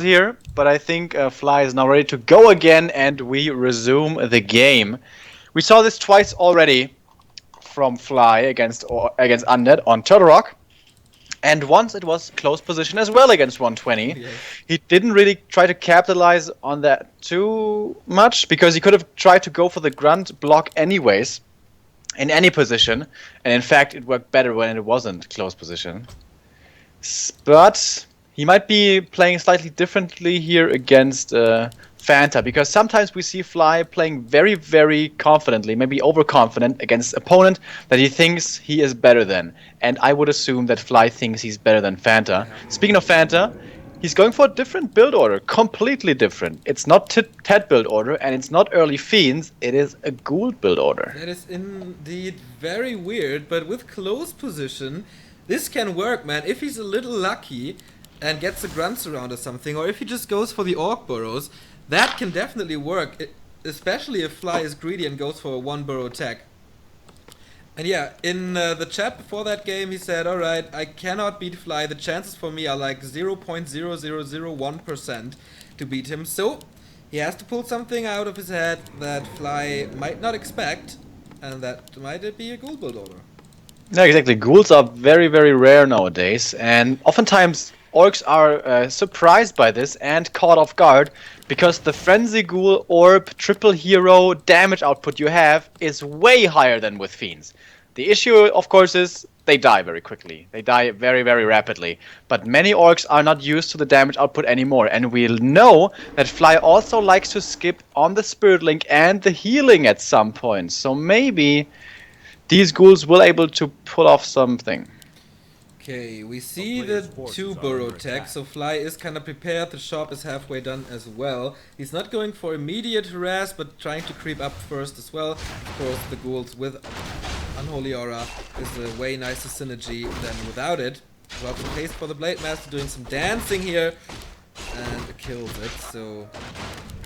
here, but I think Fly is now ready to go again, and we resume the game. We saw this twice already from Fly against Undead on Turtle Rock, and once it was close position as well against 120. Yes. He didn't really try to capitalize on that too much because he could have tried to go for the grunt block anyways in any position, and in fact it worked better when it wasn't close position. But he might be playing slightly differently here against Fanta, because sometimes we see Fly playing very, very confidently, maybe overconfident against opponent that he thinks he is better than. And I would assume that Fly thinks he's better than Fanta. Speaking of Fanta, he's going for a different build order, completely different. It's not Ted build order, and it's not early Fiends, it is a Ghoul build order. That is indeed very weird, but with close position, this can work, man. If he's a little lucky and gets a grunts around or something, or if he just goes for the Orc Burrows, that can definitely work, especially if Fly is greedy and goes for a one burrow attack. And yeah, in the chat before that game he said, alright, I cannot beat Fly, the chances for me are like 0.0001% to beat him, so he has to pull something out of his head that Fly might not expect, and that might be a Ghoul build order. Yeah, exactly. Ghouls are very, very rare nowadays, and oftentimes Orcs are surprised by this and caught off guard, because the Frenzy Ghoul Orb triple hero damage output you have is way higher than with Fiends. The issue, of course, is they die very quickly. They die very, very rapidly. But many Orcs are not used to the damage output anymore, and we know that Fly also likes to skip on the Spirit Link and the healing at some point. So maybe these ghouls will able to pull off something. Okay, we see the two burrow tech, so Fly is kind of prepared, the shop is halfway done as well. He's not going for immediate harass, but trying to creep up first as well. Of course, the ghouls with Unholy Aura is a way nicer synergy than without it. Lots of haste for the Blade Master, doing some dancing here, and kills it, so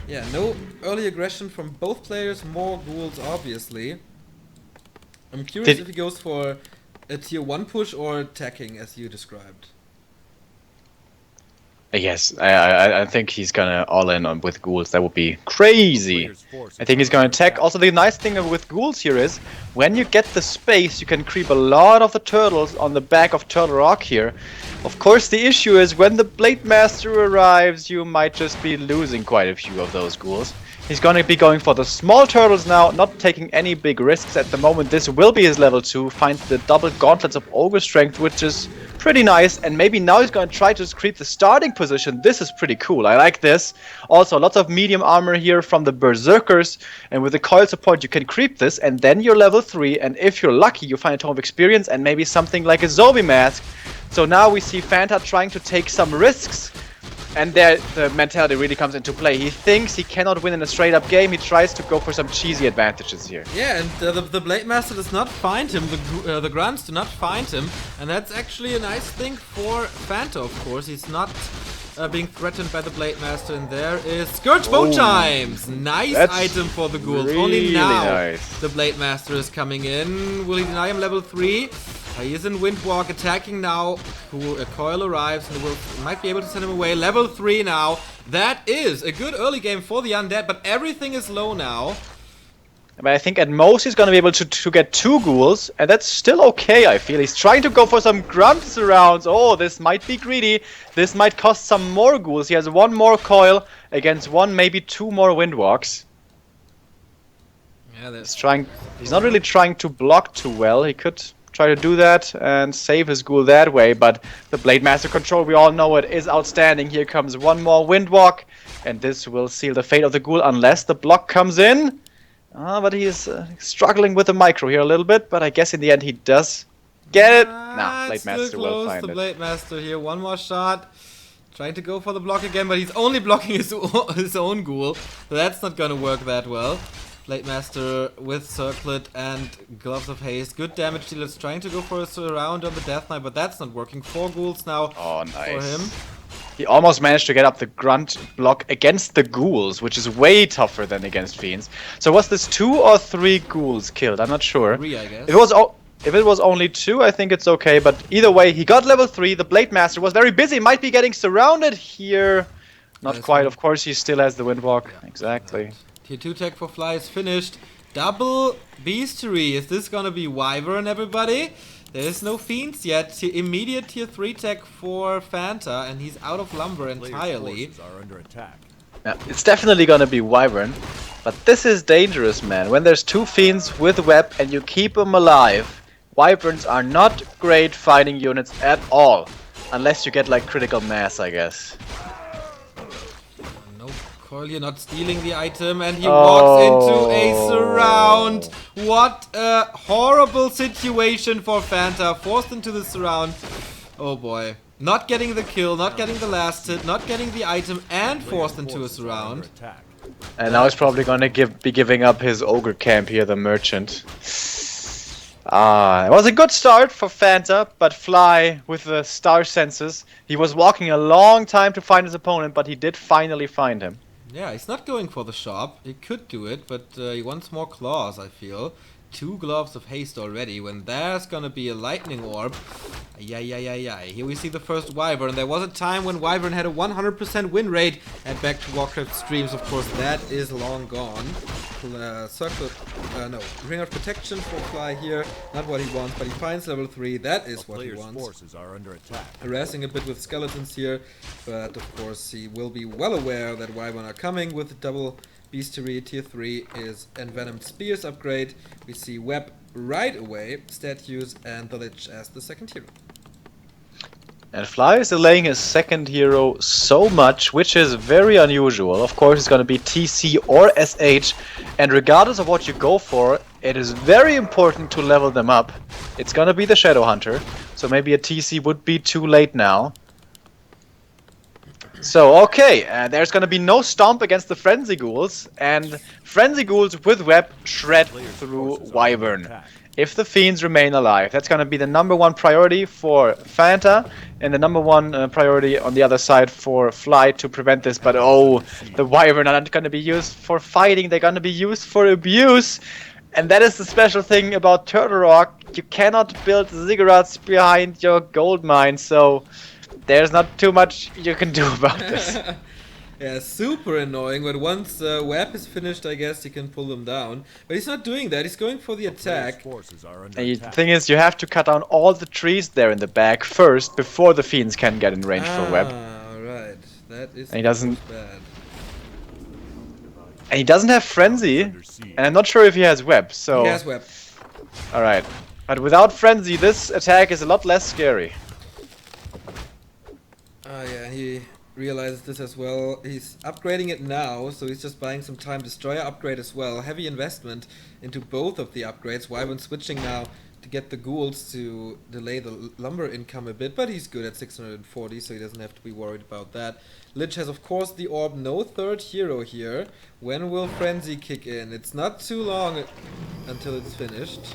yeah, no early aggression from both players, more ghouls obviously. I'm curious if he goes for a tier 1 push or attacking as you described. Yes, I think he's gonna all in on with ghouls. That would be crazy. I think he's gonna attack. Also, the nice thing with ghouls here is when you get the space, you can creep a lot of the turtles on the back of Turtle Rock here. Of course, the issue is when the Blade Master arrives, you might just be losing quite a few of those ghouls. He's going to be going for the small turtles now, not taking any big risks at the moment. This will be his level 2, finds the double gauntlets of Ogre Strength, which is pretty nice. And maybe now he's going to try to creep the starting position. This is pretty cool, I like this. Also, lots of medium armor here from the Berserkers. And with the coil support you can creep this, and then you're level 3. And if you're lucky, you find a Tome of Experience and maybe something like a Zombie Mask. So now we see Fanta trying to take some risks. And there, the mentality really comes into play. He thinks he cannot win in a straight-up game. He tries to go for some cheesy advantages here. Yeah, and the Blade Master does not find him. The grunts do not find him, and that's actually a nice thing for Fanta. Of course, he's not being threatened by the Blade Master. And there is Scourge Bone Chimes. Nice item for the ghouls. Really Only now nice. the Blade Master is coming in. Will he deny him level 3? He is in Windwalk, attacking now. A coil arrives and might be able to send him away. Level 3 now. That is a good early game for the Undead, but everything is low now. But I think at most he's going to be able to get 2 ghouls, and that's still okay, I feel. He's trying to go for some grunts around. Oh, this might be greedy. This might cost some more ghouls. He has 1 more coil against 1, maybe 2 more Windwalks. Yeah, that's He's not really trying to block too well. He could try to do that and save his ghoul that way, but the Blade Master control, we all know it, is outstanding. Here comes 1 more Windwalk, and this will seal the fate of the ghoul unless the block comes in. But he is struggling with the micro here a little bit, but I guess in the end he does get it. Nah, Blade Master will find the it. Blade Master here, 1 more shot. Trying to go for the block again, but he's only blocking his own ghoul, so that's not gonna work that well. Blade Master with Circlet and Gloves of Haste. Good damage dealers trying to go for a surround on the Death Knight, but that's not working. 4 ghouls now for him. He almost managed to get up the grunt block against the ghouls, which is way tougher than against fiends. So was this 2 or 3 ghouls killed? I'm not sure. 3, I guess. If it was only 2, I think it's okay. But either way, he got level 3. The Blade Master was very busy. Might be getting surrounded here. Not quite. Of course, he still has the Windwalk. Yeah, exactly. Tier 2 tech for Fly is finished. Double Beastery. Is this gonna be Wyvern, everybody? There is no Fiends yet. Immediate tier 3 tech for Fanta, and he's out of lumber entirely. Yeah, it's definitely gonna be Wyvern, but this is dangerous, man. When there's 2 Fiends with Web and you keep them alive, Wyverns are not great fighting units at all. Unless you get like critical mass, I guess. No, Coil, you're not stealing the item, and he walks into a surround. What a horrible situation for Fanta. Forced into the surround. Oh boy. Not getting the kill, not getting the last hit, not getting the item, and forced into a surround. And now he's probably gonna be giving up his ogre camp here, the merchant. It was a good start for Fanta, but Fly with the star senses. He was walking a long time to find his opponent, but he did finally find him. Yeah, he's not going for the shop. He could do it, but he wants more claws, I feel. 2 gloves of haste already, when there's gonna be a lightning orb. Yeah. Here we see the first Wyvern. There was a time when Wyvern had a 100% win rate, and back to Warcraft streams, of course, that is long gone. Ring of Protection for Fly here. Not what he wants, but he finds level 3. That is what he wants. Forces are under attack. Harassing a bit with skeletons here, but of course he will be well aware that Wyvern are coming with double Beastery. Tier 3 is Envenomed Spears upgrade. We see Web right away, statues, and the Lich as the second hero. And Fly is delaying his second hero so much, which is very unusual. Of course, it's going to be TC or SH, and regardless of what you go for, it is very important to level them up. It's going to be the Shadow Hunter, so maybe a TC would be too late now. So, okay, there's gonna be no stomp against the Frenzy Ghouls, and Frenzy Ghouls with Web shred through Wyvern. If the Fiends remain alive, that's gonna be the #1 priority for Fanta, and the #1 priority on the other side for Fly to prevent this. But oh, the Wyvern are not gonna be used for fighting, they're gonna be used for abuse. And that is the special thing about Turtle Rock, you cannot build ziggurats behind your gold mine, so there's not too much you can do about this. Yeah, super annoying, but once Web is finished, I guess he can pull them down. But he's not doing that, he's going for the attack. And the thing is, you have to cut down all the trees there in the back first, before the Fiends can get in range for Web. Right. That is and he doesn't bad. And he doesn't have Frenzy, and I'm not sure if he has Web, so... He has Web. Alright. But without Frenzy, this attack is a lot less scary. Yeah, he realizes this as well. He's upgrading it now, so he's just buying some time. Destroyer upgrade as well. Heavy investment into both of the upgrades. Wyvern switching now to get the ghouls to delay the lumber income a bit, but he's good at 640, so he doesn't have to be worried about that. Lich has, of course, the orb. No third hero here. When will Frenzy kick in? It's not too long until it's finished.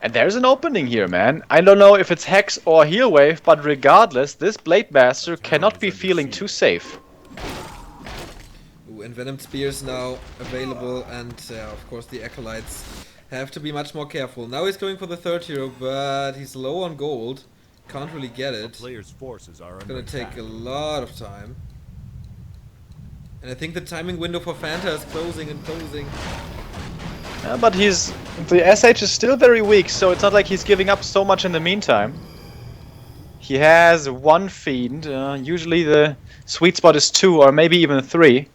And there's an opening here, man. I don't know if it's Hex or Heal Wave, but regardless, this Blade Master cannot be feeling too safe. Ooh, Envenomed Spears now available, and of course the Acolytes have to be much more careful. Now he's going for the third hero, but he's low on gold. Can't really get it. Player's forces are It's gonna take a lot of time. And I think the timing window for Fanta is closing and closing. But the SH is still very weak, so it's not like he's giving up so much in the meantime. He has 1 Fiend, usually the sweet spot is 2 or maybe even 3.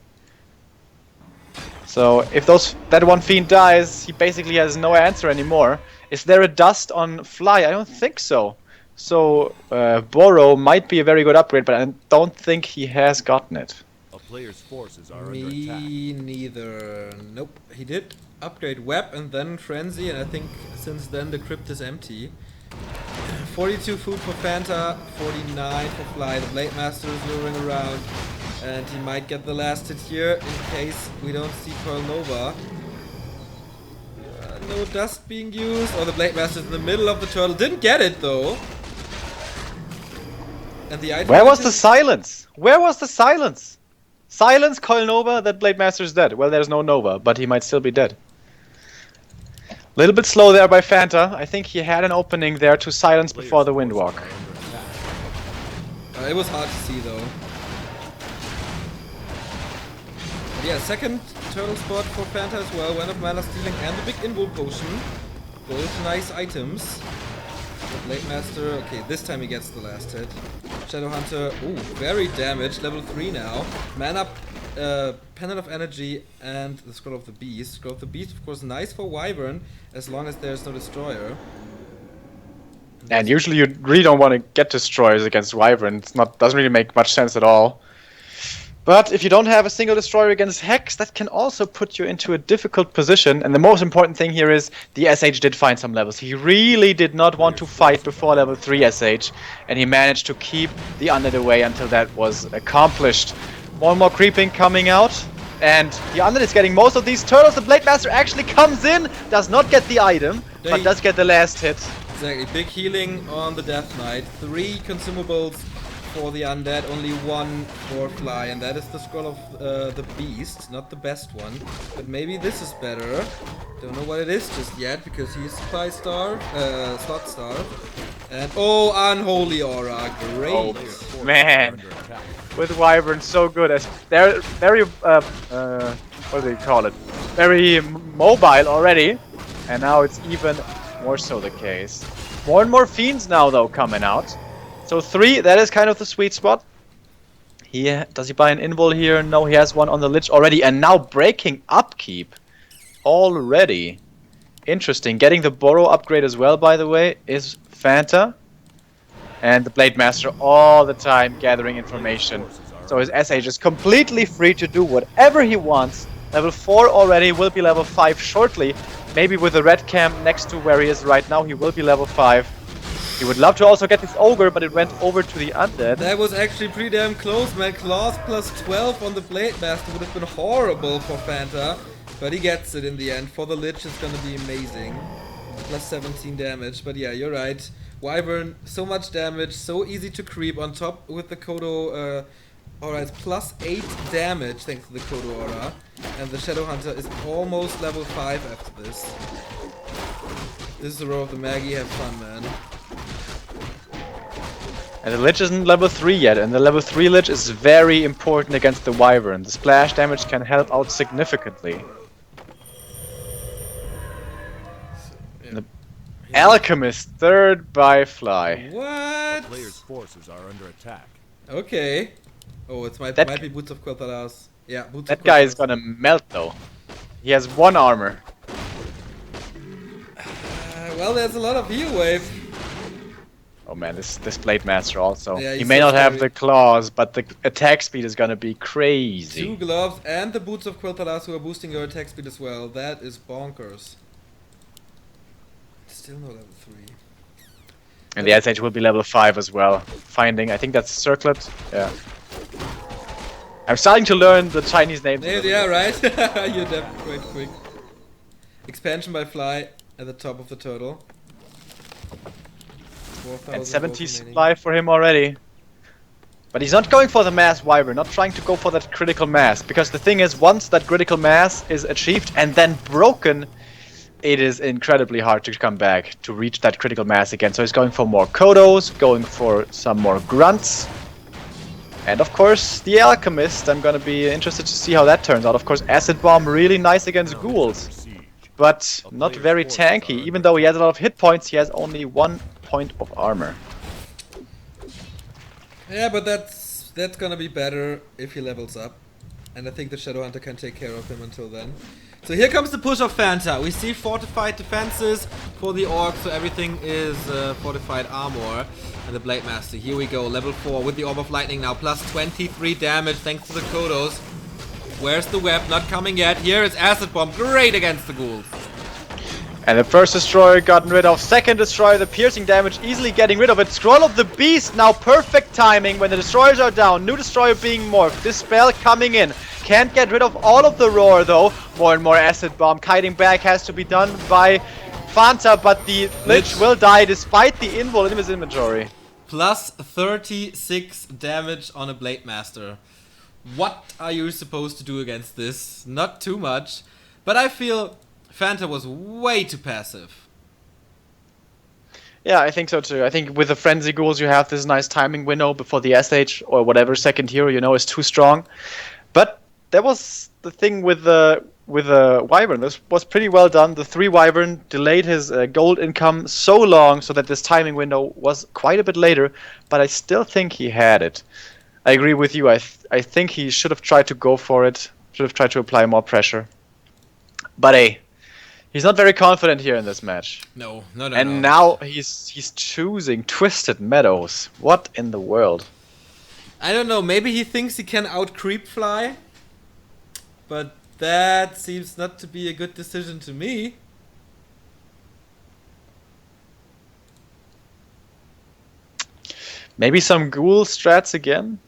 So if that 1 Fiend dies, he basically has no answer anymore. Is there a dust on Fly? I don't think so. So Borrow might be a very good upgrade, but I don't think he has gotten it. A player's forces are under attack. Me neither. Nope. He did upgrade Web and then Frenzy, and I think since then the crypt is empty. 42 food for Fanta, 49 for Fly. The Blade Master is luring around, and he might get the last hit here in case we don't see Pearl Nova. No dust being used. Oh, the Blade Master is in the middle of the turtle. Didn't get it though. And the item. Where was the silence? Where was the silence? Silence, Coil Nova, that Blade Master is dead. Well, there's no Nova, but he might still be dead. Little bit slow there by Fanta. I think he had an opening there to silence before the Windwalk. It was hard to see though. Yeah, second turtle spot for Fanta as well. One of mana stealing and the big invul potion. Both nice items. The Blade Master, okay, this time he gets the last hit. Shadow Hunter, ooh, very damaged, level 3 now. Mana, Pendant of Energy, and the Scroll of the Beast. Scroll of the Beast, of course, nice for Wyvern, as long as there's no Destroyer. And usually you really don't want to get destroyers against Wyvern. Doesn't really make much sense at all. But if you don't have a single destroyer against Hex, that can also put you into a difficult position. And the most important thing here is the SH did find some levels. He really did not want to fight before level 3 SH. And he managed to keep the Undead away until that was accomplished. More and more creeping coming out. And the Undead is getting most of these turtles. The Blade Master actually comes in, does not get the item, but does get the last hit. Exactly, big healing on the Death Knight. 3 consumables for the Undead, only 1 for Fly, and that is the Scroll of the Beast. Not the best one, but maybe this is better. Don't know what it is just yet, because he's supply star, slot star. And oh, Unholy Aura, great! Oh, man, with Wyvern, so good. As they're very, what do they call it? Very mobile already, and now it's even more so the case. More and more Fiends now, though, coming out. So 3, that is kind of the sweet spot. Does he buy an invul here? No, he has one on the Lich already. And now breaking upkeep already. Interesting. Getting the Burrow upgrade as well, by the way, is Fanta. And the Blade Master all the time gathering information. So his SH is completely free to do whatever he wants. Level 4 already, will be level 5 shortly. Maybe with the red cam next to where he is right now, he will be level 5. He would love to also get this Ogre, but it went over to the Undead. That was actually pretty damn close, man. Claws plus 12 on the Blade Master would have been horrible for Fanta. But he gets it in the end. For the Lich, it's gonna be amazing. Plus 17 damage. But yeah, you're right. Wyvern, so much damage, so easy to creep. On top with the Kodo Aura, it's plus 8 damage thanks to the Kodo Aura. And the Shadow Hunter is almost level 5 after this. This is the row of the Maggie. Have fun, man. And the Lich isn't level 3 yet, and the level 3 Lich is very important against the Wyvern. The splash damage can help out significantly. The Alchemist, third by Fly. What? The player's forces are under attack. Okay. Oh, it might be Boots of Quel'Thalas. Yeah, Boots of That guy Quel'Thalas. is gonna melt though. He has 1 armor. Well, there's a lot of heal wave. Oh man, this Blade Master also. Yeah, he he's may so not have scary. the claws, but the attack speed is gonna be crazy. 2 gloves and the Boots of Quel'Thalas who are boosting your attack speed as well. That is bonkers. Still no level 3. And the SH will be level 5 as well. Finding, I think that's Circlet. Yeah. I'm starting to learn the Chinese names. Yeah, right? You're definitely quite quick. Expansion by Fly at the top of the turtle. 4,000 And 70 gold remaining. supply for him already. But he's not going for the mass Wyvern, not trying to go for that critical mass. Because the thing is, once that critical mass is achieved and then broken, it is incredibly hard to come back to reach that critical mass again. So he's going for more Kodos, going for some more Grunts. And of course, the Alchemist. I'm gonna be interested to see how that turns out. Of course, Acid Bomb really nice against ghouls. But not very tanky. Even though he has a lot of hit points, he has only 1 point of armor. Yeah, but that's gonna be better if he levels up. And I think the Shadow Hunter can take care of him until then. So here comes the push of Fanta. We see fortified defenses for the Orc, so everything is fortified armor. And the Blade Master, here we go, level 4 with the Orb of Lightning now, plus 23 damage thanks to the Kodos. Where's the web? Not coming yet. Here is Acid Bomb, great against the ghouls. And the first destroyer gotten rid of. Second destroyer, the piercing damage, easily getting rid of it. Scroll of the Beast, now perfect timing when the destroyers are down. New destroyer being morphed. This spell coming in. Can't get rid of all of the roar though. More and more Acid Bomb. Kiting back has to be done by Fanta, but the Lich will die despite the invul in his inventory. Plus 36 damage on a Blade Master. What are you supposed to do against this? Not too much. But I feel Fanta was way too passive. Yeah, I think so too. I think with the Frenzy Ghouls you have this nice timing window before the SH or whatever second hero you know is too strong. But that was the thing with the Wyvern. This was pretty well done. The 3 Wyvern delayed his gold income so long so that this timing window was quite a bit later, but I still think he had it. I agree with you. I think he should have tried to go for it. Should have tried to apply more pressure. But hey, he's not very confident here in this match. No. And now he's choosing Twisted Meadows. What in the world? I don't know, maybe he thinks he can out-creep Fly, but that seems not to be a good decision to me. Maybe some ghoul strats again?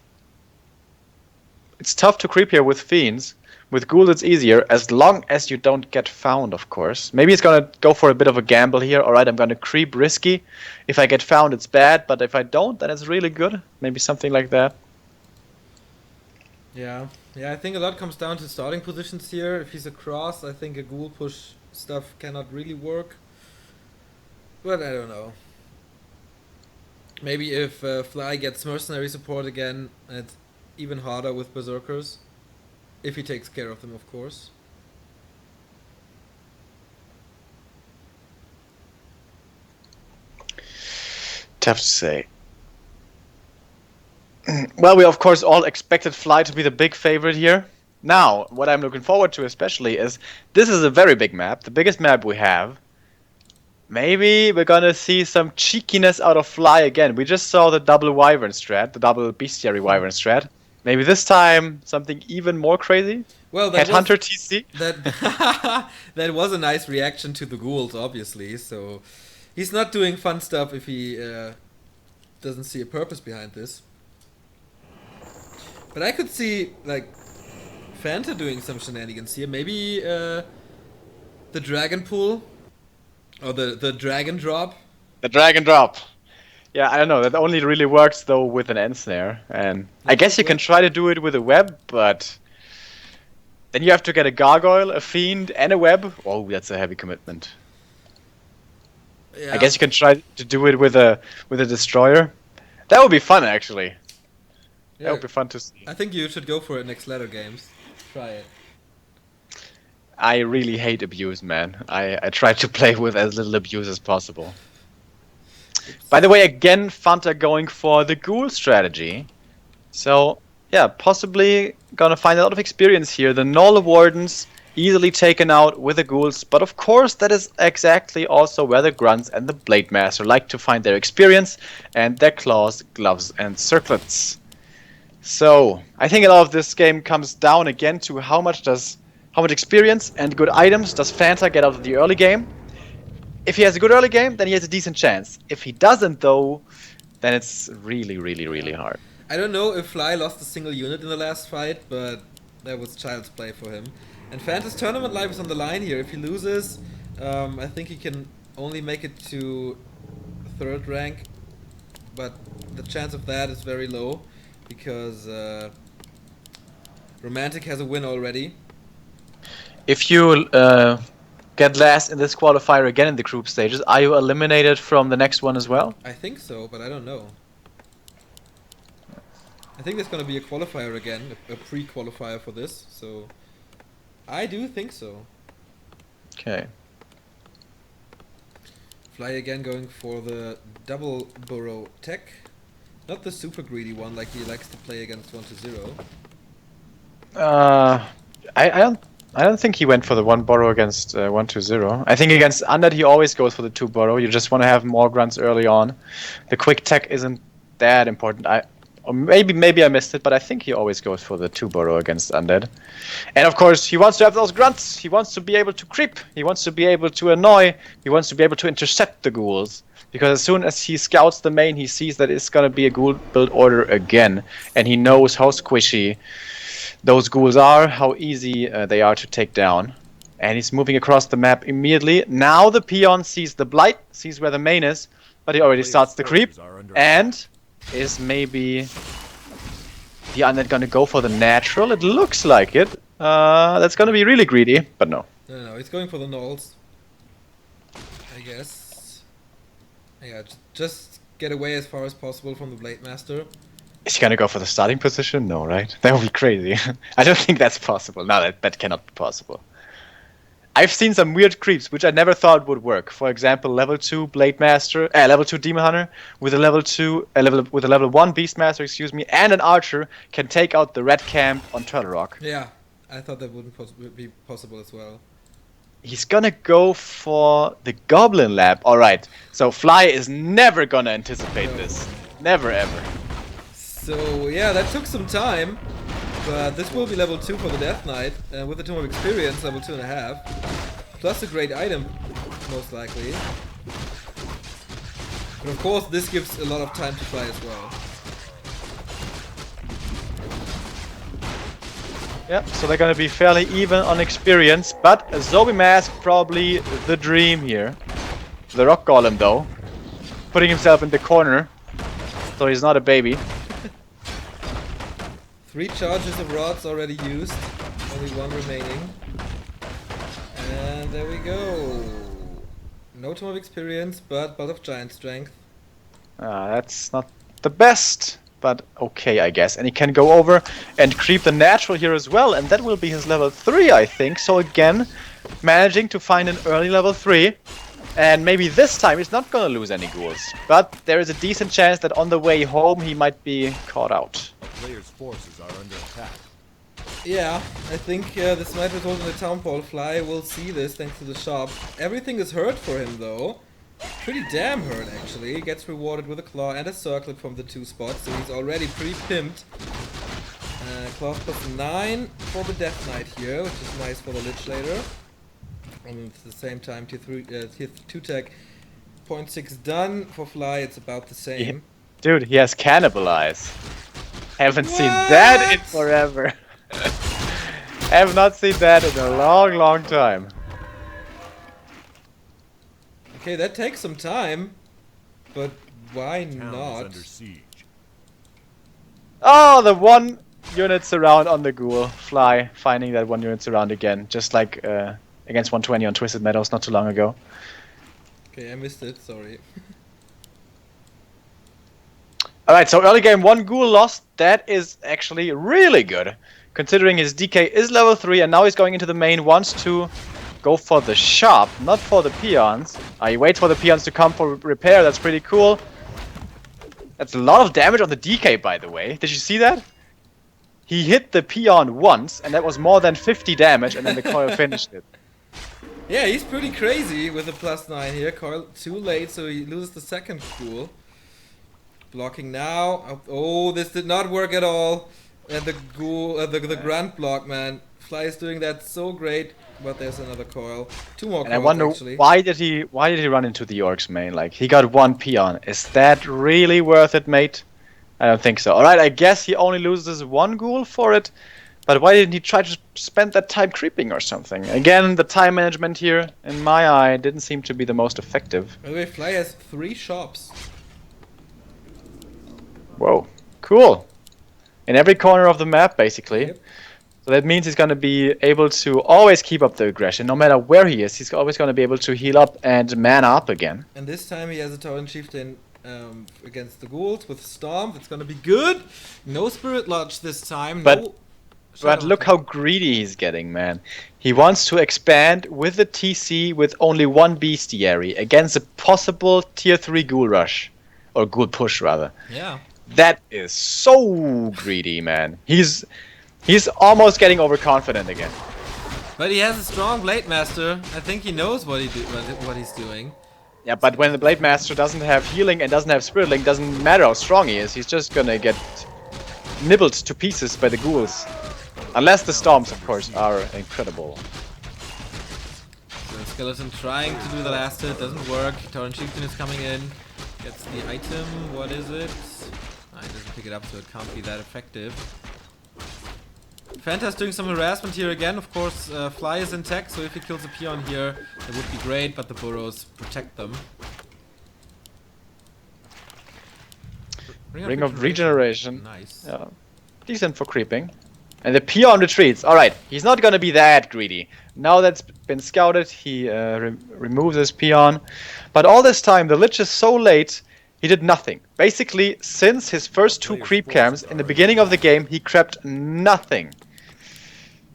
It's tough to creep here with fiends. With ghouls it's easier, as long as you don't get found, of course. Maybe he's gonna go for a bit of a gamble here. Alright, I'm gonna creep risky. If I get found, it's bad, but if I don't, then it's really good. Maybe something like that. Yeah, I think a lot comes down to starting positions here. If he's across, I think a ghoul push stuff cannot really work. But I don't know. Maybe if Fly gets mercenary support again, it's even harder with berserkers. If he takes care of them, of course. Tough to say. Well, we of course all expected Fly to be the big favorite here. Now, what I'm looking forward to especially is, this is a very big map, the biggest map we have. Maybe we're gonna see some cheekiness out of Fly again. We just saw the double Wyvern strat, the double Bestiary Wyvern strat. Maybe this time something even more crazy? Well, that Headhunter was, TC? that was a nice reaction to the ghouls, obviously. So he's not doing fun stuff if he doesn't see a purpose behind this. But I could see like Fanta doing some shenanigans here. Maybe the dragon pool or the dragon drop. The dragon drop. Yeah, I don't know. That only really works though with an end snare, and I guess you can try to do it with a web, but then you have to get a gargoyle, a fiend, and a web. Oh, that's a heavy commitment. Yeah. I guess you can try to do it with a destroyer. That would be fun, actually. Yeah. That would be fun to see. I think you should go for it next ladder games. Try it. I really hate abuse, man. I try to play with as little abuse as possible. By the way, again, Fanta going for the ghoul strategy. So, yeah, possibly gonna find a lot of experience here. The Null Wardens easily taken out with the ghouls, but of course that is exactly also where the Grunts and the Blade Master like to find their experience and their claws, gloves and circlets. So, I think a lot of this game comes down again to how much experience and good items does Fanta get out of the early game. If he has a good early game, then he has a decent chance. If he doesn't, though, then it's really, really, really hard. I don't know if Fly lost a single unit in the last fight, but that was child's play for him. And Fanta's tournament life is on the line here. If he loses, I think he can only make it to 3rd rank, but the chance of that is very low because Romantic has a win already. If you get last in this qualifier again in the group stages, are you eliminated from the next one as well? I think so, but I don't know. I think there's gonna be a qualifier again, a pre-qualifier for this, so I do think so. Okay. Fly again going for the double burrow tech. Not the super greedy one like he likes to play against 1-0. I don't think he went for the 1 burrow against 1-0. I think against Undead he always goes for the 2 burrow. You just want to have more grunts early on. The quick tech isn't that important. Or maybe I missed it, but I think he always goes for the 2 burrow against Undead. And of course he wants to have those grunts. He wants to be able to creep. He wants to be able to annoy. He wants to be able to intercept the ghouls. Because as soon as he scouts the main, he sees that it's gonna be a ghoul build order again. And he knows how squishy those ghouls are, how easy they are to take down. And he's moving across the map immediately. Now the peon sees the blight, sees where the main is, but he already starts the creep. And is maybe the Undead gonna go for the natural? It looks like it. That's gonna be really greedy, but no. No, he's going for the nulls. I guess. Yeah, just get away as far as possible from the Blade Master. Is he gonna go for the starting position? No, right? That would be crazy. I don't think that's possible. No, that cannot be possible. I've seen some weird creeps which I never thought would work. For example, level 2 Blade Master, level 2 Demon Hunter with a level 1 Beast Master, excuse me, and an Archer can take out the red camp on Turtle Rock. Yeah, I thought that wouldn't be possible as well. He's gonna go for the Goblin Lab. Alright, so Fly is never gonna anticipate this. Never ever. So yeah, that took some time. But this will be level 2 for the Death Knight, with the Tome of Experience, level 2.5. Plus a great item, most likely. But of course, this gives a lot of time to Fly as well. Yep, so they're gonna be fairly even on experience, but a Zombie Mask probably the dream here. The Rock Golem though, putting himself in the corner, so he's not a baby. 3 charges of rods already used, only 1 remaining. And there we go. No Tome of Experience, but Bolt of Giant Strength. That's not the best, but okay, I guess. And he can go over and creep the natural here as well, and that will be his level 3, I think. So again, managing to find an early level 3. And maybe this time he's not gonna lose any ghouls. But there is a decent chance that on the way home he might be caught out. Player's forces are under attack. Yeah, I think this might result in the Town Hall. Fly will see this thanks to the shop. Everything is hurt for him though. Pretty damn hurt actually. He gets rewarded with a claw and a circlet from the 2 spots, so he's already pretty pimped. Claw plus 9 for the Death Knight here, which is nice for the Lich later. And at the same time, tier 2 tech, 0.6 done. For Fly, it's about the same. Dude, he has Cannibalize. Haven't seen that in forever. Have not seen that in a long time. Okay, that takes some time, but why Town is not? under siege. Oh, the 1 unit surround on the ghoul. Fly finding that 1 unit surround again, just like against 120 on Twisted Meadows not too long ago. Okay, I missed it, sorry. Alright, so early game 1 ghoul lost. That is actually really good. Considering his DK is level 3 and now he's going into the main, wants to go for the shop, not for the peons. He waits for the peons to come for repair, that's pretty cool. That's a lot of damage on the DK, by the way. Did you see that? He hit the peon once and that was more than 50 damage and then the coil finished it. Yeah, he's pretty crazy with the plus 9 here. Coil too late, so he loses the second ghoul. Blocking now. Oh, this did not work at all. And the ghoul, the grunt block, man. Fly is doing that so great, but there's another coil. 2 more coils, and I wonder actually. why did he run into the orcs main? Like, he got 1 peon. Is that really worth it, mate? I don't think so. Alright, I guess he only loses 1 ghoul for it. But why didn't he try to spend that time creeping or something? Again, the time management here, in my eye, didn't seem to be the most effective. By the way, Fly has 3 shops. Whoa, cool. In every corner of the map, basically. Yep. So that means he's going to be able to always keep up the aggression. No matter where he is, he's always going to be able to heal up and mana up again. And this time he has a Tauren Chieftain against the ghouls with Storm. That's gonna be good. No Spirit Lodge this time. But look how greedy he's getting, man. He wants to expand with the TC with only 1 bestiary against a possible tier 3 ghoul rush. Or ghoul push, rather. Yeah. That is so greedy, man. He's almost getting overconfident again. But he has a strong Blade Master. I think he knows what he's doing. Yeah, but when the Blade Master doesn't have healing and doesn't have Spirit Link, doesn't matter how strong he is. He's just gonna get nibbled to pieces by the ghouls. Unless the storms, of course, are incredible. So Skeleton trying to do the last hit, doesn't work. Tauren Chieftain is coming in, gets the item. What is it? Ah, he doesn't pick it up, so it can't be that effective. Fanta's doing some harassment here again. Of course, Fly is in tech, so if he kills a peon here, that would be great, but the burrows protect them. Ring of Regeneration. Nice. Yeah. Decent for creeping. And the peon retreats. Alright, he's not gonna be that greedy. Now that's been scouted, he removes his peon. But all this time, the Lich is so late, he did nothing. Basically, since his first 2 creep camps in the beginning of the game, he crept nothing.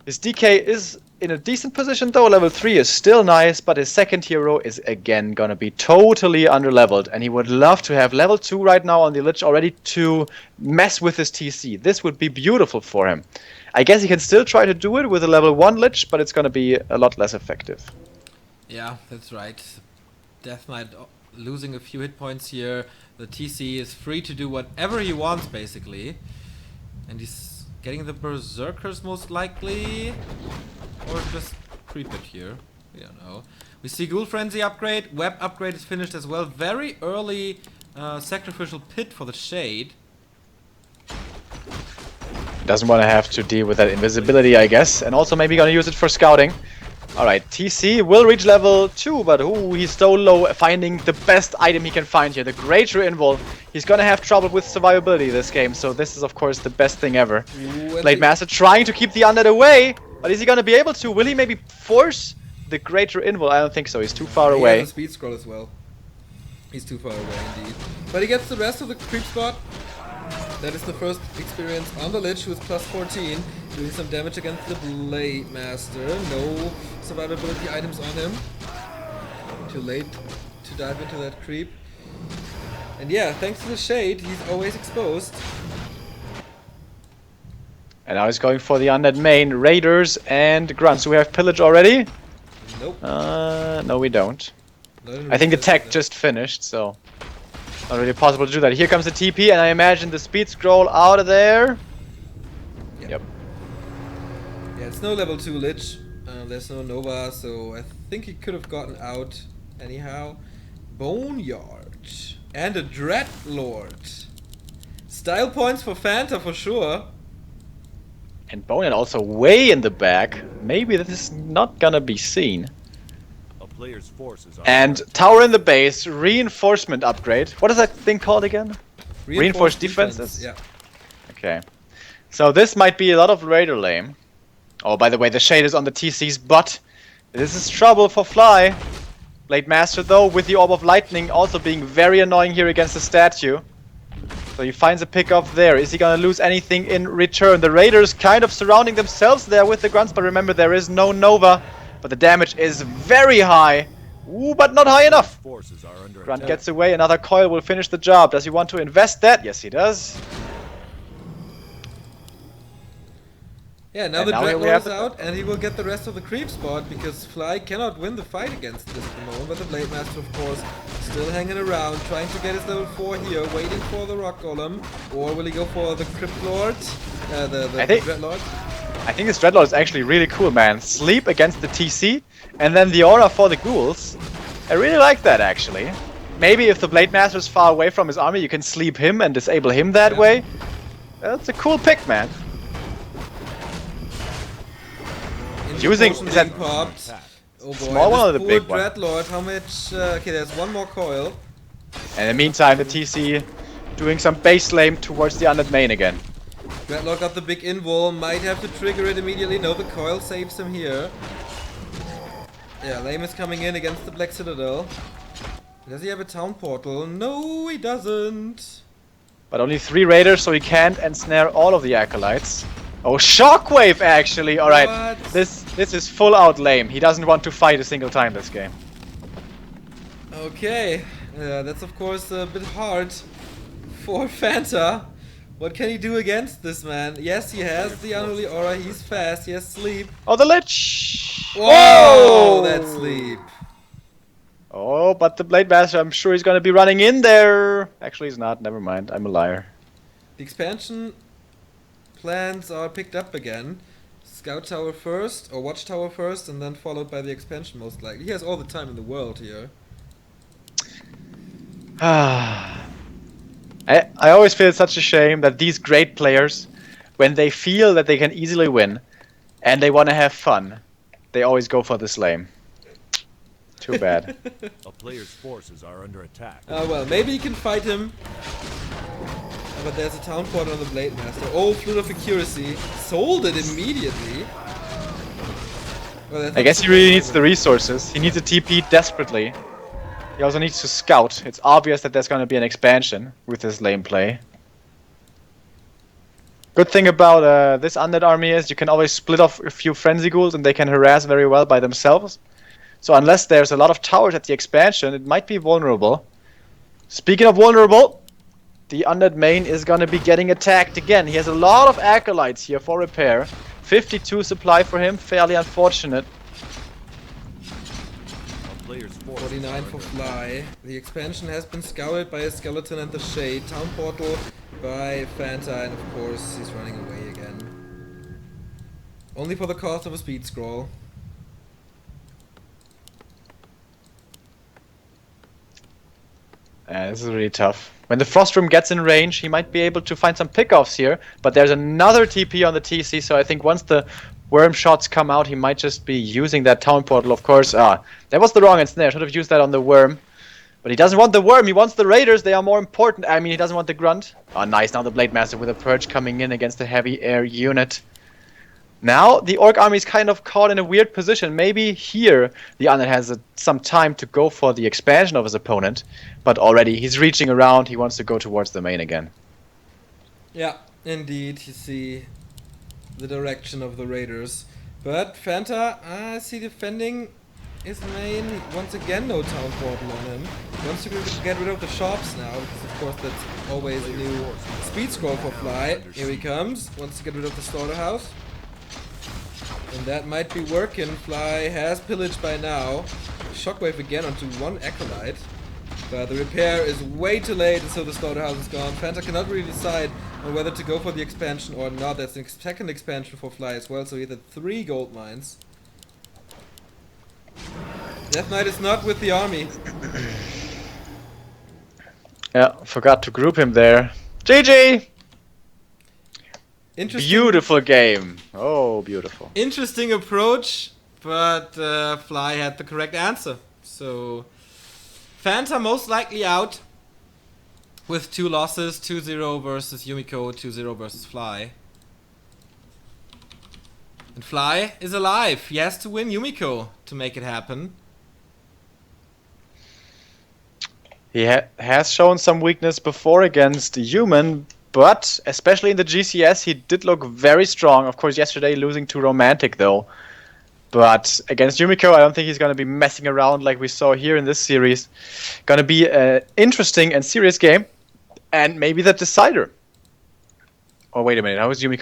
His DK is in a decent position though, level 3 is still nice, but his second hero is again gonna be totally underleveled, and he would love to have level 2 right now on the Lich already to mess with his TC. This would be beautiful for him. I guess he can still try to do it with a level 1 Lich, but it's gonna be a lot less effective. Yeah, that's right. Death Knight losing a few hit points here. The TC is free to do whatever he wants basically. And he's getting the Berserkers most likely. Or just creep it here. We don't know. We see Ghoul Frenzy upgrade. Web upgrade is finished as well. Very early sacrificial pit for the Shade. Doesn't want to have to deal with that invisibility, I guess. And also maybe gonna use it for scouting. Alright, TC will reach level 2, but ooh, he's so low, finding the best item he can find here, the Greater Invul. He's gonna have trouble with survivability this game, so this is of course the best thing ever. Blade Master trying to keep the undead away, but is he gonna be able to? Will he maybe force the Greater Invul? I don't think so, he's too far away. He has a speed scroll as well. He's too far away indeed. But he gets the rest of the creep spot. That is the first experience on the Lich with plus 14, doing some damage against the Blade Master. No survivability items on him. Too late to dive into that creep. And yeah, thanks to the Shade, he's always exposed. And now he's going for the undead main, Raiders and Grunts. Do we have Pillage already? Nope. No we don't. I think the tech just finished, so not really possible to do that. Here comes the TP, and I imagine the speed scroll out of there. Yep. Yeah, it's no level 2 Lich. There's no Nova, so I think he could have gotten out anyhow. Boneyard. And a Dreadlord. Style points for Fanta for sure. And Boneyard also way in the back. Maybe this is not gonna be seen. Player's forces are And tower in the base, reinforcement upgrade. What is that thing called again? Reinforced defenses? Yeah. Okay. So this might be a lot of Raider lame. Oh, by the way, the Shade is on the TC's butt. This is trouble for Fly. Blade Master though, with the Orb of Lightning also being very annoying here against the statue. So he finds a pick up there. Is he gonna lose anything in return? The Raiders kind of surrounding themselves there with the Grunts, but remember there is no Nova. But the damage is very high. Ooh, but not high enough. Grunt gets away. Another coil will finish the job. Does he want to invest that? Yes, he does. Yeah, now the Dreadlord is out, and he will get the rest of the creep spot, because Fly cannot win the fight against this at the moment. But the Blade Master, of course, still hanging around, trying to get his level 4 here, waiting for the Rock Golem. Or will he go for the Crypt Lord? The Dreadlord? I think this Dreadlord is actually really cool, man. Sleep against the TC, and then the aura for the ghouls. I really like that, actually. Maybe if the Blade Master is far away from his army, you can sleep him and disable him that way. That's a cool pick, man. Using is that popped. Oh boy, small one or the big one? Dreadlord, how much? Okay, there's one more coil. And in the meantime, the TC doing some base lame towards the undead main again. Dreadlord got the big invul, might have to trigger it immediately. No, the coil saves him here. Yeah, Lame is coming in against the Black Citadel. Does he have a town portal? No, he doesn't. But only 3 Raiders, so he can't ensnare all of the Acolytes. Oh, Shockwave actually! Alright, this is full out Lame. He doesn't want to fight a single time this game. Okay, that's of course a bit hard for Fanta. What can he do against this man? Yes, he has the Unholy Aura, he's fast, he has sleep. Oh, the Lich! Whoa! That sleep. Oh, but the Blade Master, I'm sure he's gonna be running in there. Actually, he's not. Never mind. I'm a liar. The expansion plans are picked up again. Scout Tower first, or Watchtower first, and then followed by the expansion most likely. He has all the time in the world here. I always feel it's such a shame that these great players, when they feel that they can easily win, and they want to have fun, they always go for this lame. Too bad. A player's forces are under attack. Well, maybe you can fight him. But there's a town port on the Blade Master. Oh, Flute of Accuracy. Sold it immediately. Well, I guess he really needs the resources. He needs a TP desperately. He also needs to scout. It's obvious that there's going to be an expansion with this lane play. Good thing about this undead army is you can always split off a few frenzy ghouls and they can harass very well by themselves. So unless there's a lot of towers at the expansion, it might be vulnerable. Speaking of vulnerable, the undead main is going to be getting attacked again. He has a lot of acolytes here for repair. 52 supply for him, fairly unfortunate. 49 for Fly. The expansion has been scoured by a skeleton and the shade. Town portal by Fanta, and of course he's running away again. Only for the cost of a speed scroll. This is really tough. When the Frost Room gets in range, he might be able to find some pickoffs here, but there's another TP on the TC, so I think once the worm shots come out, he might just be using that town portal, of course. That was the wrong ensnare. Should have used that on the worm. But he doesn't want the worm, he wants the raiders, they are more important. I mean, he doesn't want the grunt. Oh, nice, now the Blade Master with a purge coming in against the heavy air unit. Now, the Orc army is kind of caught in a weird position. Maybe here, the Undead has some time to go for the expansion of his opponent. But already, he's reaching around, he wants to go towards the main again. Yeah, indeed, you see the direction of the raiders. But Fanta, I see defending his main. Once again, no town portal on him. Wants to get rid of the shops now, because of course that's always a new speed scroll for Fly. Here he comes, wants to get rid of the slaughterhouse. And that might be working. Fly has pillaged by now. Shockwave again onto one acolyte. But the repair is way too late, and so the slaughterhouse is gone. Fanta cannot really decide on whether to go for the expansion or not. That's the second expansion for Fly as well, so he had 3 gold mines. Death Knight is not with the army. Yeah, forgot to group him there. GG! Beautiful game. Oh, beautiful. Interesting approach, but Fly had the correct answer. So, Fanta most likely out with 2 losses, 2-0 versus Yumiko, 2-0 versus Fly. And Fly is alive. He has to win Yumiko to make it happen. He has shown some weakness before against Human, but especially in the GCS, he did look very strong. Of course, yesterday losing to Romantic, though. But against Yumiko, I don't think he's going to be messing around like we saw here in this series. Going to be an interesting and serious game, and maybe the decider. Oh, wait a minute. How is Yumiko?